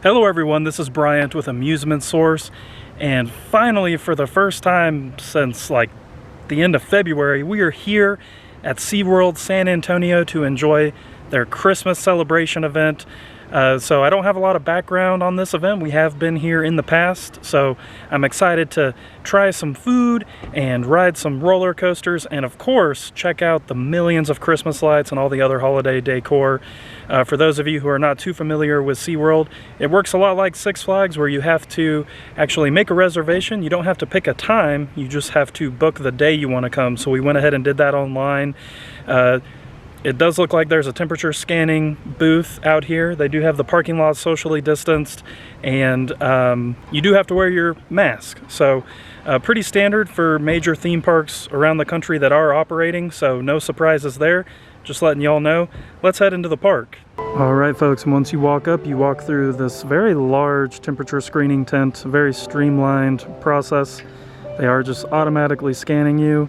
Hello everyone, this is Bryant with Amusement Source, and finally for the first time since like the end of February, we are here at SeaWorld San Antonio to enjoy their Christmas celebration event. So I don't have a lot of background on this event. We have been here in the past, so I'm excited to try some food and ride some roller coasters, and of course check out the millions of Christmas lights and all the other holiday decor. For those of you who are not too familiar with SeaWorld, it works a lot like Six Flags, where you have to actually make a reservation. You don't have to pick a time, you just have to book the day you want to come. So we went ahead and did that online. It does look like there's a temperature scanning booth out here. They do have the parking lot socially distanced, and you do have to wear your mask. So pretty standard for major theme parks around the country that are operating, so no surprises there. Just letting y'all know. Let's head into the park. All right, folks, and once you walk up, you walk through this very large temperature screening tent, very streamlined process. They are just automatically scanning you,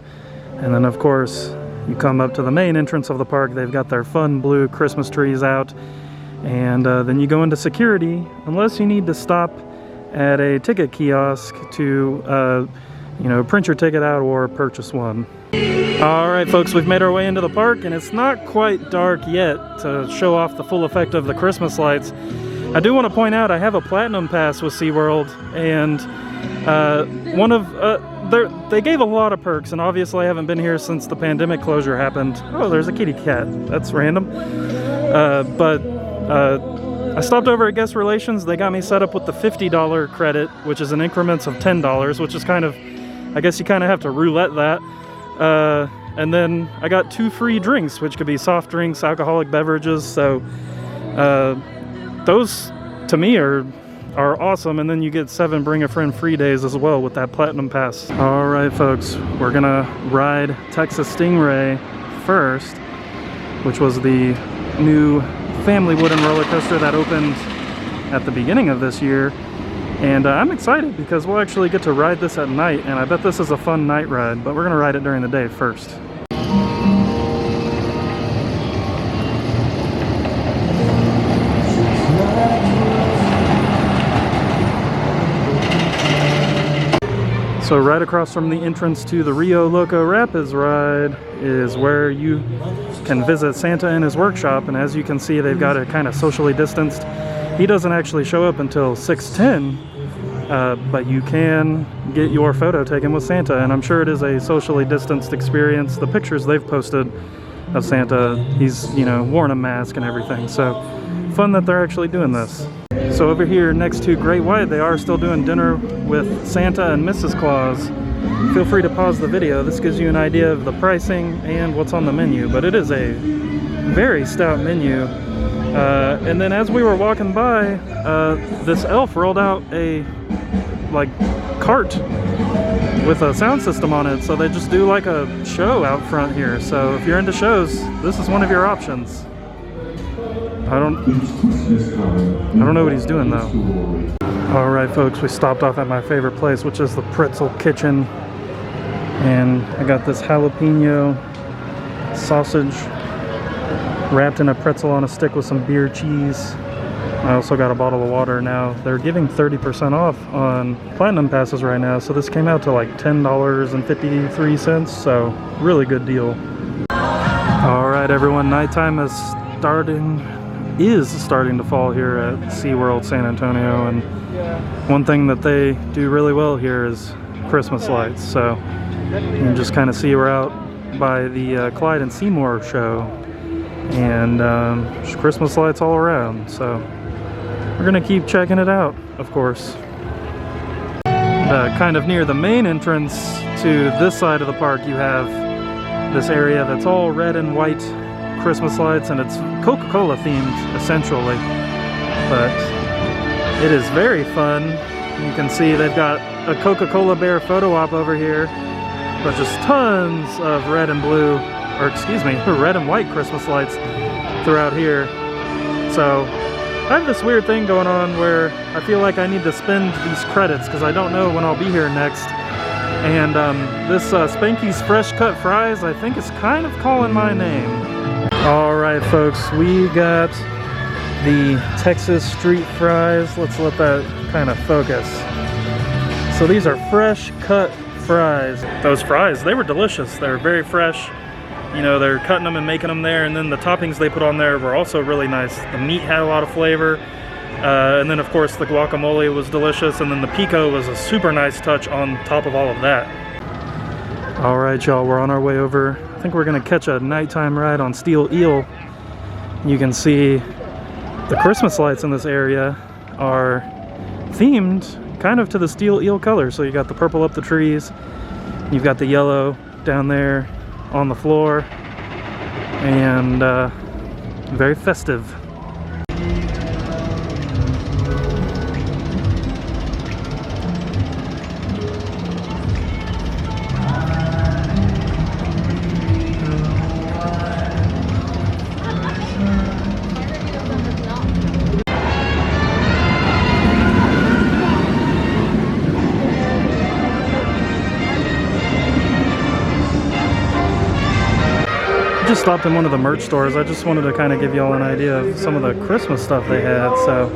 and then of course you come up to the main entrance of the park. They've got their fun blue Christmas trees out, and then you go into security, unless you need to stop at a ticket kiosk to print your ticket out or purchase one. All right, folks, we've made our way into the park, and it's not quite dark yet to show off the full effect of the Christmas lights. I do want to point out I have a platinum pass with SeaWorld, and they gave a lot of perks, and obviously I haven't been here since the pandemic closure happened. Oh, there's a kitty cat. That's random. I stopped over at Guest Relations. They got me set up with the $50 credit, which is in increments of $10, which is kind of, I guess you kind of have to roulette that. And then I got 2 free drinks, which could be soft drinks, alcoholic beverages. So those to me are awesome. And then you get 7 bring a friend free days as well with that platinum pass. All right, folks, we're gonna ride Texas Stingray first, which was the new family wooden roller coaster that opened at the beginning of this year. And I'm excited because we'll actually get to ride this at night, and I bet this is a fun night ride, but we're gonna ride it during the day first. So right across from the entrance to the Rio Loco Rapids ride is where you can visit Santa in his workshop, and as you can see, they've got it kind of socially distanced. He doesn't actually show up until 6:10, but you can get your photo taken with Santa, and I'm sure it is a socially distanced experience. The pictures they've posted of Santa, he's, worn a mask and everything, so fun that they're actually doing this. So over here next to Great White, they are still doing dinner with Santa and Mrs. Claus. Feel free to pause the video. This gives you an idea of the pricing and what's on the menu, but it is a very stout menu. And then as we were walking by, this elf rolled out a cart with a sound system on it, so they just do like a show out front here. So if you're into shows, this is one of your options. I don't know what he's doing though. All right, folks, we stopped off at my favorite place, which is the Pretzel Kitchen, and I got this jalapeno sausage wrapped in a pretzel on a stick with some beer cheese. I also got a bottle of water. Now they're giving 30% off on platinum passes right now, so this came out to like $10.53, so really good deal. All right, everyone, nighttime is starting to fall here at SeaWorld San Antonio, and one thing that they do really well here is Christmas lights. So you can just kind of see we're out by the Clyde and Seymour show, and Christmas lights all around, so we're gonna keep checking it out, of course. Kind of near the main entrance to this side of the park, you have this area that's all red and white Christmas lights, and it's Coca-Cola themed essentially, but it is very fun. You can see they've got a Coca-Cola bear photo op over here, but just tons of red and blue, or excuse me, red and white Christmas lights throughout here. So I have this weird thing going on where I feel like I need to spend these credits because I don't know when I'll be here next. And this Spanky's Fresh Cut Fries, I think, is kind of calling my name. All right, folks, we got the Texas street fries. Let's let that kind of focus. So these are fresh cut fries. Those fries, they were delicious. They were very fresh. You know, they're cutting them and making them there, and then the toppings they put on there were also really nice. The meat had a lot of flavor, and then of course the guacamole was delicious, and then the pico was a super nice touch on top of all of that. All right, y'all, we're on our way over. I think we're gonna catch a nighttime ride on Steel Eel. You can see the Christmas lights in this area are themed kind of to the Steel Eel color. So you got the purple up the trees, you've got the yellow down there on the floor, and very festive. Just stopped in one of the merch stores. I just wanted to kind of give y'all an idea of some of the Christmas stuff they had. So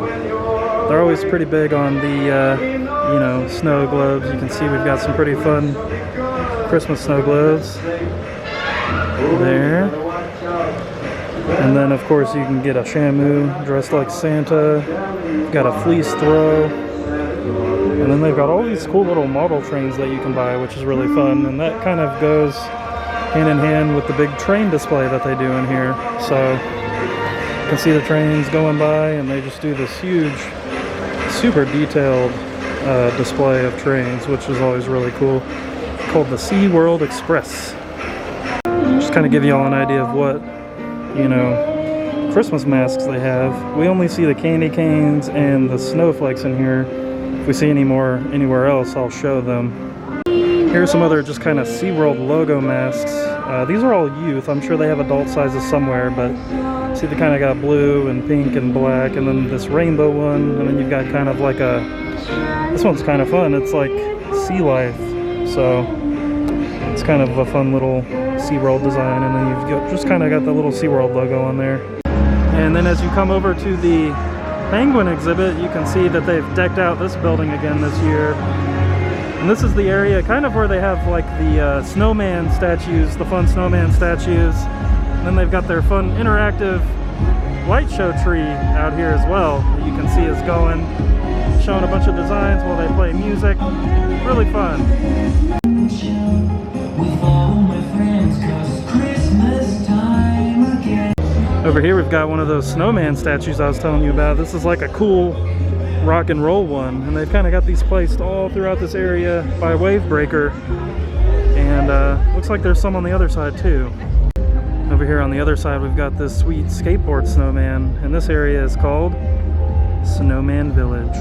they're always pretty big on the you know, snow globes. You can see we've got some pretty fun Christmas snow globes there. And then of course you can get a Shamu dressed like Santa. You've got a fleece throw. And then they've got all these cool little model trains that you can buy, which is really fun. And that kind of goes hand in hand with the big train display that they do in here. So you can see the trains going by, and they just do this huge, super detailed display of trains, which is always really cool. It's called the SeaWorld Express. Just kind of give you all an idea of what, you know, Christmas masks they have. We only see the candy canes and the snowflakes in here. If we see any more anywhere else, I'll show them. Here's some other just kind of SeaWorld logo masks. These are all youth. I'm sure they have adult sizes somewhere, but see they kind of got blue and pink and black, and then this rainbow one, and then you've got kind of like a, this one's kind of fun. It's like sea life, so it's kind of a fun little SeaWorld design, and then you've got, just kind of got the little SeaWorld logo on there. And then as you come over to the penguin exhibit, you can see that they've decked out this building again this year. And this is the area kind of where they have like the snowman statues, the fun snowman statues. And then they've got their fun interactive light show tree out here as well that you can see is going, showing a bunch of designs while they play music. Really fun. Over here we've got one of those snowman statues I was telling you about. This is like a cool rock and roll one, and they've kind of got these placed all throughout this area by Wave Breaker, and looks like there's some on the other side too. Over here on the other side we've got this sweet skateboard snowman, and this area is called Snowman Village.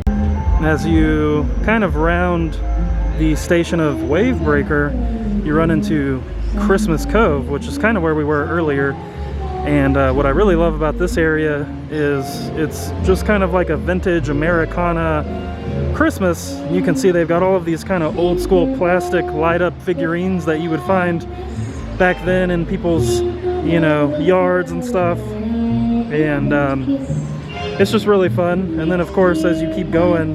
And as you kind of round the station of Wave Breaker, you run into Christmas Cove, which is kind of where we were earlier. And what I really love about this area is it's just kind of like a vintage Americana Christmas. You can see they've got all of these kind of old school plastic light up figurines that you would find back then in people's, you know, yards and stuff. And it's just really fun. And then of course as you keep going,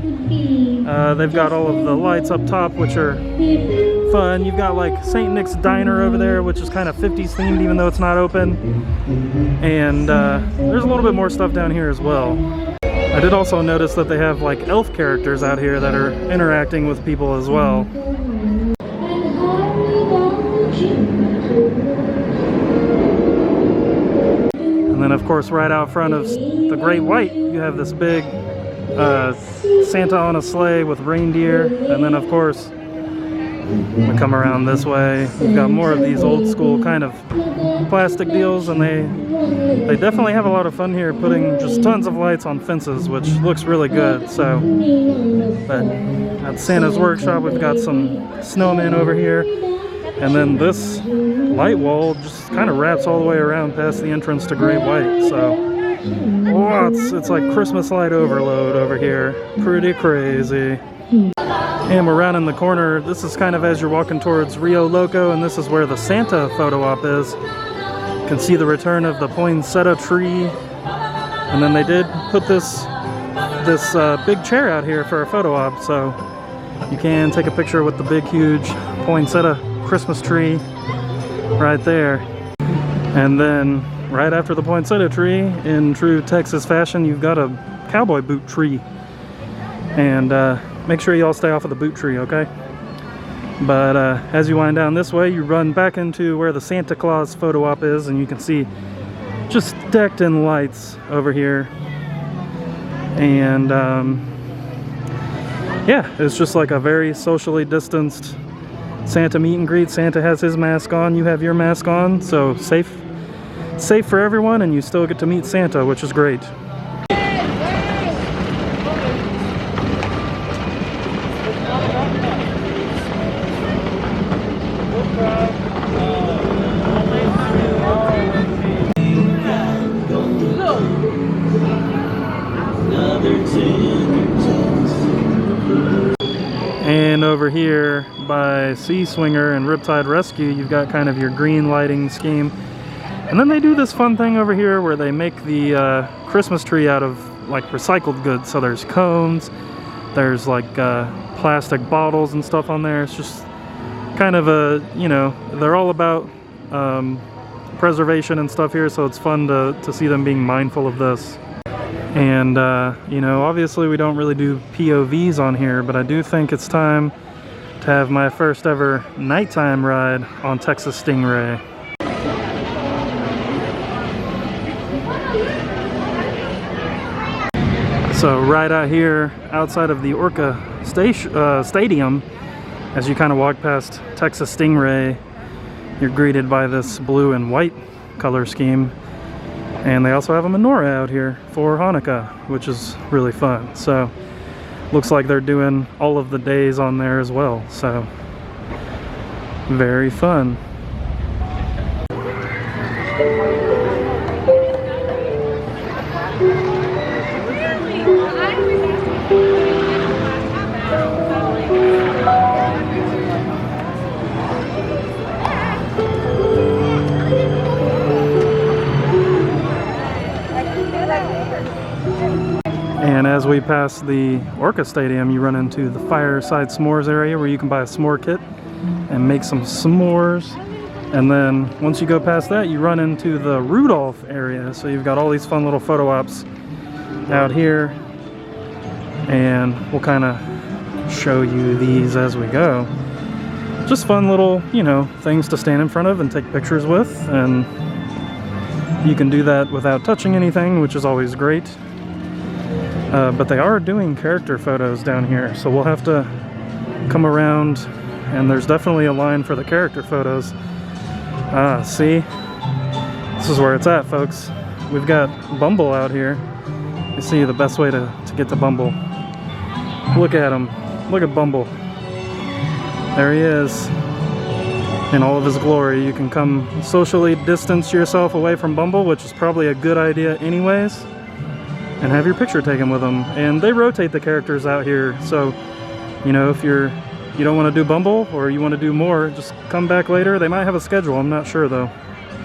they've got all of the lights up top, which are fun. You've got like St. Nick's Diner over there, which is kind of 50s themed even though it's not open. And there's a little bit more stuff down here as well. I did also notice that they have like elf characters out here that are interacting with people as well. And then of course right out front of the Great White you have this big Santa on a sleigh with reindeer. And then of course we come around this way, we've got more of these old school kind of plastic deals, and they definitely have a lot of fun here putting just tons of lights on fences, which looks really good. So but at Santa's Workshop we've got some snowmen over here, and then this light wall just kind of wraps all the way around past the entrance to Great White. So oh, it's like Christmas light overload over here. Pretty crazy. And we're rounding the corner. This is kind of as you're walking towards Rio Loco, and this is where the Santa photo op is. You can see the return of the poinsettia tree And then they did put this big chair out here for a photo op, so you can take a picture with the big huge poinsettia Christmas tree right there. And then right after the poinsettia tree, in true Texas fashion, you've got a cowboy boot tree. And make sure you all stay off of the boot tree, okay? But as you wind down this way, you run back into where the Santa Claus photo op is, and you can see just decked in lights over here. And yeah, it's just like a very socially distanced Santa meet and greet. Santa has his mask on, you have your mask on, so safe for everyone, and you still get to meet Santa, which is great. And over here by Sea Swinger and Riptide Rescue, you've got kind of your green lighting scheme. And then they do this fun thing over here where they make the Christmas tree out of like recycled goods. So there's cones, there's like plastic bottles and stuff on there. It's just kind of a, you know, they're all about preservation and stuff here, so it's fun to see them being mindful of this. And you know, obviously we don't really do POVs on here, but I do think it's time to have my first ever nighttime ride on Texas Stingray. So right out here outside of the Orca Stadium, as you kind of walk past Texas Stingray, you're greeted by this blue and white color scheme. And they also have a menorah out here for Hanukkah, which is really fun. So looks like they're doing all of the days on there as well. So very fun. And as we pass the Orca Stadium, you run into the Fireside S'mores area where you can buy a s'more kit and make some s'mores. And then once you go past that, you run into the Rudolph area. So you've got all these fun little photo ops out here. And we'll kind of show you these as we go. Just fun little, you know, things to stand in front of and take pictures with. And you can do that without touching anything, which is always great. But they are doing character photos down here, so we'll have to come around, and there's definitely a line for the character photos. See? This is where it's at, folks. We've got Bumble out here. You see the best way to get to Bumble. Look at him. Look at Bumble. There he is in all of his glory. You can come socially distance yourself away from Bumble, which is probably a good idea anyways, and have your picture taken with them. And they rotate the characters out here, so you know, if you don't want to do Bumble or you want to do more, just come back later. They might have a schedule, I'm not sure though.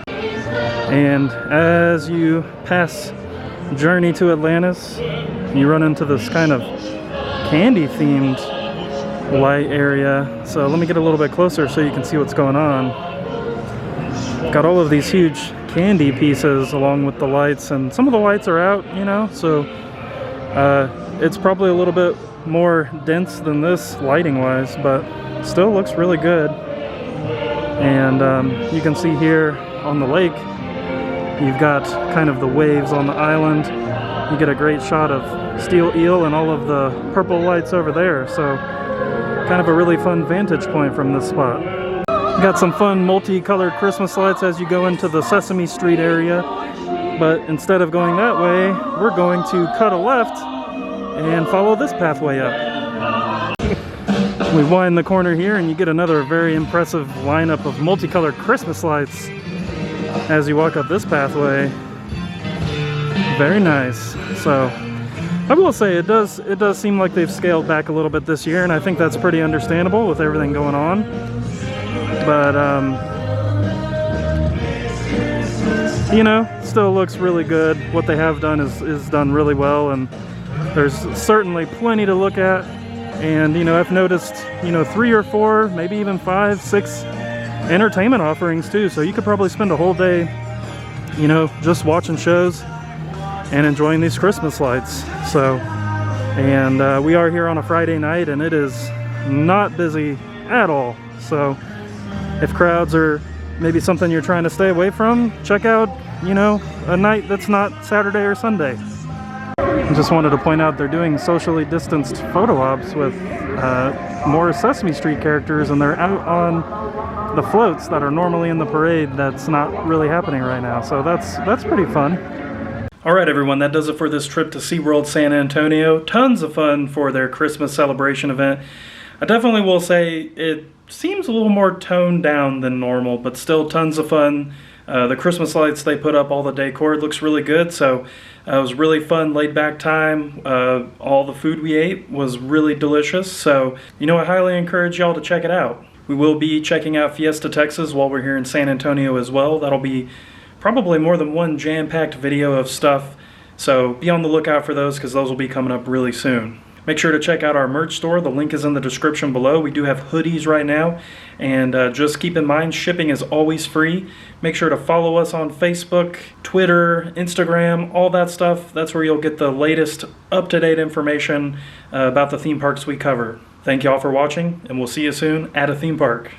And as you pass Journey to Atlantis, you run into this kind of candy themed light area. So let me get a little bit closer so you can see what's going on. Got all of these huge candy pieces along with the lights, and some of the lights are out, you know, so it's probably a little bit more dense than this lighting wise, but still looks really good. And you can see here on the lake, you've got kind of the waves on the island. You get a great shot of Steel Eel and all of the purple lights over there, so kind of a really fun vantage point from this spot. Got some fun multicolored Christmas lights as you go into the Sesame Street area, but instead of going that way, we're going to cut a left and follow this pathway up. We wind the corner here and you get another very impressive lineup of multicolored Christmas lights as you walk up this pathway. Very nice. So I will say it does seem like they've scaled back a little bit this year, and I think that's pretty understandable with everything going on. But you know, still looks really good. What they have done is done really well, and there's certainly plenty to look at. And, you know, I've noticed, you know, 3 or 4, maybe even 5, 6 entertainment offerings too. So you could probably spend a whole day, you know, just watching shows and enjoying these Christmas lights. So, and we are here on a Friday night, and it is not busy at all. So if crowds are maybe something you're trying to stay away from, check out, you know, a night that's not Saturday or Sunday. I just wanted to point out they're doing socially distanced photo ops with more Sesame Street characters, and they're out on the floats that are normally in the parade. That's not really happening right now, so that's pretty fun. Alright everyone, that does it for this trip to SeaWorld San Antonio. Tons of fun for their Christmas celebration event. I definitely will say it seems a little more toned down than normal, but still tons of fun. The Christmas lights they put up, all the decor, it looks really good, so it was really fun, laid back time. All the food we ate was really delicious, so you know, I highly encourage y'all to check it out. We will be checking out Fiesta, Texas while we're here in San Antonio as well. That'll be probably more than one jam-packed video of stuff, so be on the lookout for those, because those will be coming up really soon. Make sure to check out our merch store. The link is in the description below. We do have hoodies right now, and just keep in mind, shipping is always free. Make sure to follow us on Facebook, Twitter, Instagram, all that stuff. That's where you'll get the latest up-to-date information about the theme parks we cover. Thank y'all for watching, and we'll see you soon at a theme park.